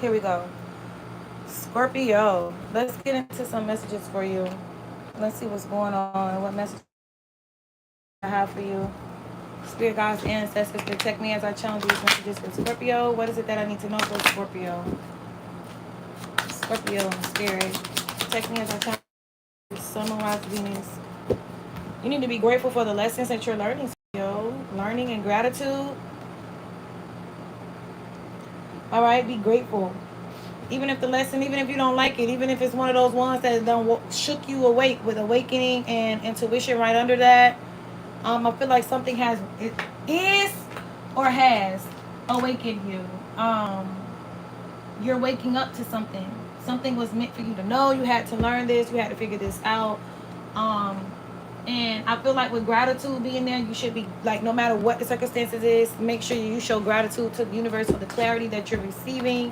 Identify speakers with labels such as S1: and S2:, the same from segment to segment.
S1: Here we go. Scorpio. Let's get into some messages for you. Let's see what's going on. What message I have for you. Spirit guides, ancestors, protect me as I challenge these messages for Scorpio. What is it that I need to know for Scorpio? Scorpio, spirit. Protect me as I challenge Sun, Moon, Rise, Venus. You need to be grateful for the lessons that you're learning, Scorpio. Learning and gratitude. All right, be grateful. Even if the lesson, even if you don't like it, even if it's one of those ones that done shook you awake with awakening and intuition right under that. I feel like something it is or has awakened you. You're waking up to something. Something was meant for you to know. You had to learn this. You had to figure this out. Um, and I feel like with gratitude being there, you should be like, no matter what the circumstances is, make sure you show gratitude to the universe for the clarity that you're receiving,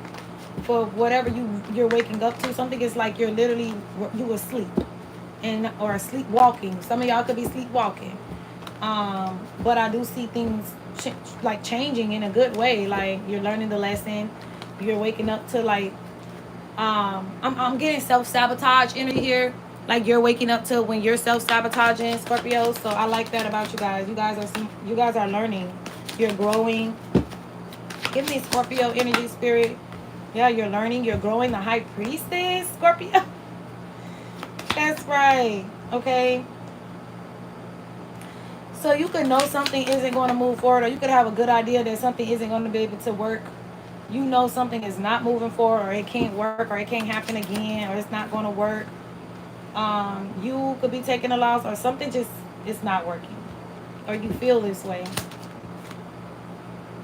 S1: for whatever you're waking up to. Something is like you asleep or sleepwalking. Some of y'all could be sleepwalking. But I do see things like changing in a good way. Like you're learning the lesson. You're waking up to like, I'm getting self-sabotage energy here. Like you're waking up to when you're self-sabotaging, Scorpio. So I like that about you guys. You guys are learning. You're growing. Give me Scorpio energy, spirit. Yeah, you're learning. You're growing. The high priestess, Scorpio. That's right. Okay. So you could know something isn't going to move forward, or you could have a good idea that something isn't going to be able to work. You know something is not moving forward, or it can't work, or it can't happen again, or it's not going to work. You could be taking a loss, or something just is not working, or you feel this way,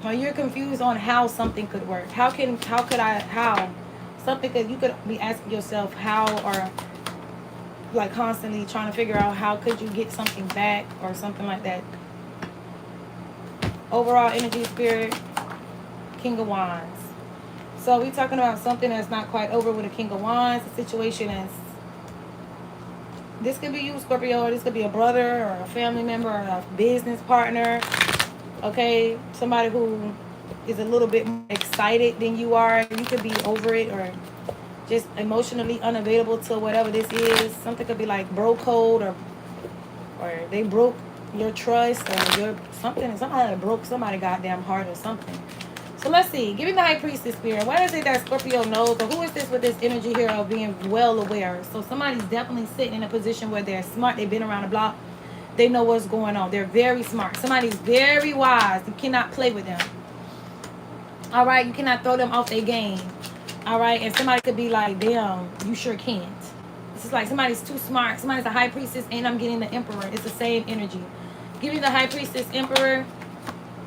S1: or you're confused on how something could work. How something could, you could be asking yourself how, or like constantly trying to figure out how could you get something back or something like that. Overall energy, spirit, King of Wands. So we're talking about something that's not quite over with a King of Wands. The situation is, this could be you, Scorpio, or this could be a brother or a family member or a business partner. Okay, somebody who is a little bit more excited than you are. You could be over it, or just emotionally unavailable to whatever this is. Something could be like bro code, or they broke your trust, or your somebody broke somebody goddamn heart or something. So let's see. Give me the high priestess spirit. What is it that Scorpio knows, or who is this with this energy here of being well aware? So somebody's definitely sitting in a position where they're smart. They've been around the block. They know what's going on. They're very smart. Somebody's very wise. You cannot play with them. All right, you cannot throw them off their game. All right, and somebody could be like, damn, you sure can't. This is like somebody's too smart. Somebody's a high priestess, and I'm getting the emperor. It's the same energy. Give me the high priestess, emperor.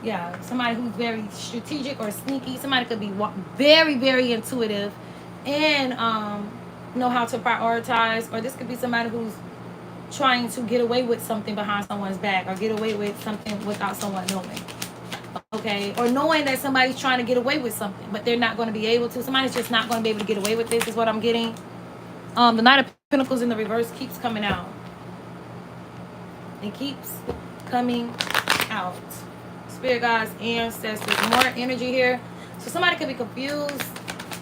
S1: Yeah, somebody who's very strategic or sneaky. Somebody could be very, very intuitive and know how to prioritize. Or this could be somebody who's trying to get away with something behind someone's back, or get away with something without someone knowing. Okay, or knowing that somebody's trying to get away with something, but they're not going to be able to. Somebody's just not going to be able to get away with this, is what I'm getting. The Knight of Pentacles in the reverse keeps coming out. It keeps coming out. Spirit guides, ancestors, more energy here. So somebody could be confused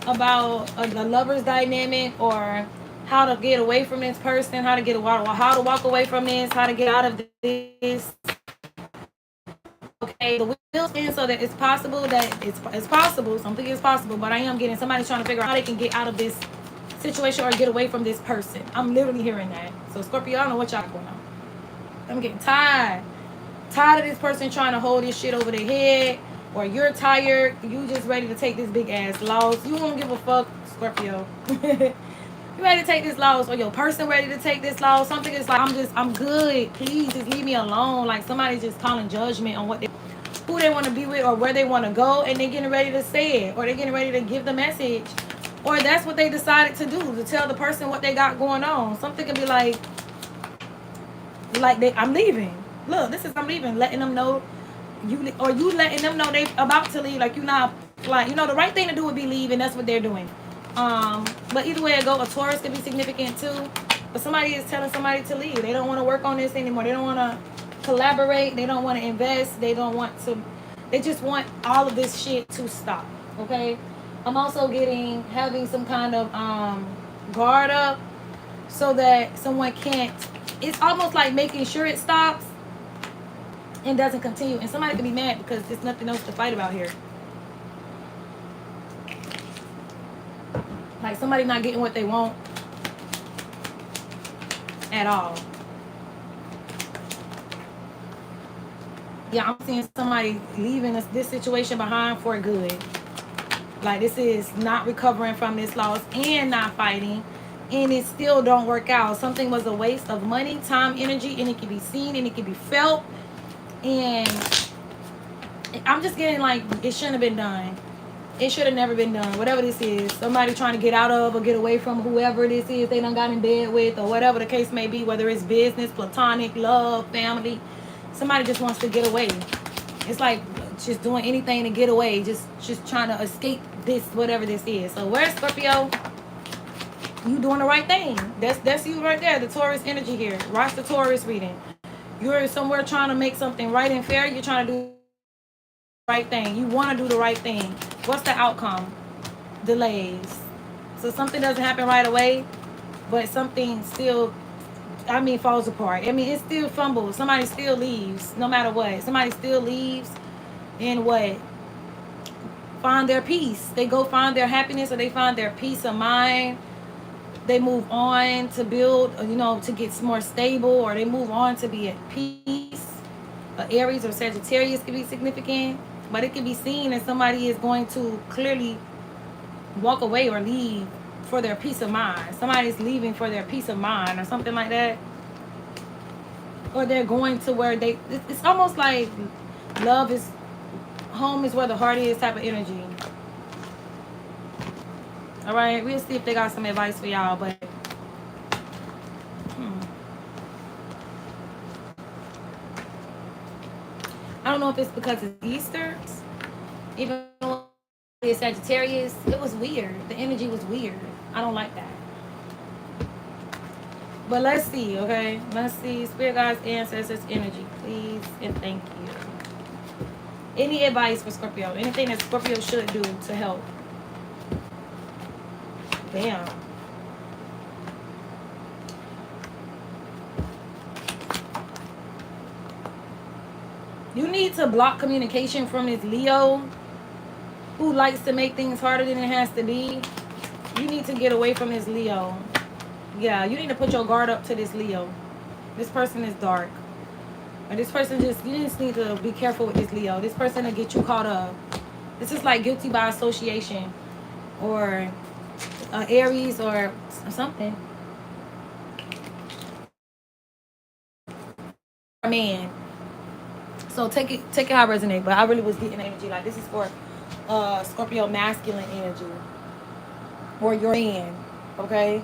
S1: about a lover's dynamic, or how to get away from this person, how to walk away from this, how to get out of this. Okay, the wheel spin, so that it's possible that it's possible. Something is possible, but I am getting somebody trying to figure out how they can get out of this situation or get away from this person. I'm literally hearing that. So Scorpio, I don't know what y'all going on. I'm getting tired of this person trying to hold this shit over their head, or you're tired, you just ready to take this big ass loss. You won't give a fuck, Scorpio. You ready to take this loss, or your person ready to take this loss. Something is like, I'm good, please just leave me alone. Like somebody's just calling judgment on who they want to be with, or where they want to go, and they're getting ready to say it, or they're getting ready to give the message, or that's what they decided to do, to tell the person what they got going on. Something could be like I'm leaving. Look, this is, I'm leaving, letting them know you letting them know they about to leave. Like, you not, like, the right thing to do would be leave, and that's what they're doing. But either way it go, a Taurus could be significant too. But somebody is telling somebody to leave. They don't want to work on this anymore. They don't want to collaborate. They don't want to invest. They just want all of this shit to stop. Okay. I'm also getting having some kind of guard up so that someone can't. It's almost like making sure it stops and doesn't continue. And somebody can be mad because there's nothing else to fight about here. Like somebody not getting what they want at all. Yeah, I'm seeing somebody leaving this situation behind for good. Like this is not recovering from this loss and not fighting, and it still don't work out. Something was a waste of money, time, energy, and it can be seen and it can be felt. And I'm just getting like it shouldn't have been done. It should have never been done. Whatever this is, somebody trying to get out of or get away from whoever this is they done got in bed with, or whatever the case may be, whether it's business, platonic, love, family. Somebody just wants to get away. It's like just doing anything to get away, just trying to escape this, whatever this is. So where's Scorpio? You doing the right thing. That's you right there, the Taurus energy here. Watch the Taurus reading. You're somewhere trying to make something right and fair. You're trying to do the right thing. You want to do the right thing. What's the outcome? Delays. So something doesn't happen right away, but something still, falls apart. It still fumbles. Somebody still leaves, no matter what. Somebody still leaves and what? Find their peace. They go find their happiness, or they find their peace of mind. They move on to build, to get more stable, or they move on to be at peace. Aries or Sagittarius can be significant, but it can be seen as somebody is going to clearly walk away or leave for their peace of mind. Somebody's leaving for their peace of mind or something like that. Or they're going to where it's almost like love is, home is where the heart is type of energy. All right, we'll see if they got some advice for y'all, but I don't know if it's because it's Easter. Even though it's Sagittarius, it was weird. The energy was weird. I don't like that. But let's see, okay? Let's see. Spirit guides, ancestors, energy, please, and thank you. Any advice for Scorpio? Anything that Scorpio should do to help? Bam. You need to block communication from this Leo who likes to make things harder than it has to be. You need to get away from this Leo. Yeah, you need to put your guard up to this Leo. This person is dark. Or this person you just need to be careful with this Leo. This person will get you caught up. This is like guilty by association. Or Aries or something. A man. So take it how it resonates. But I really was getting energy. Like this is for Scorpio masculine energy. Or your man. Okay?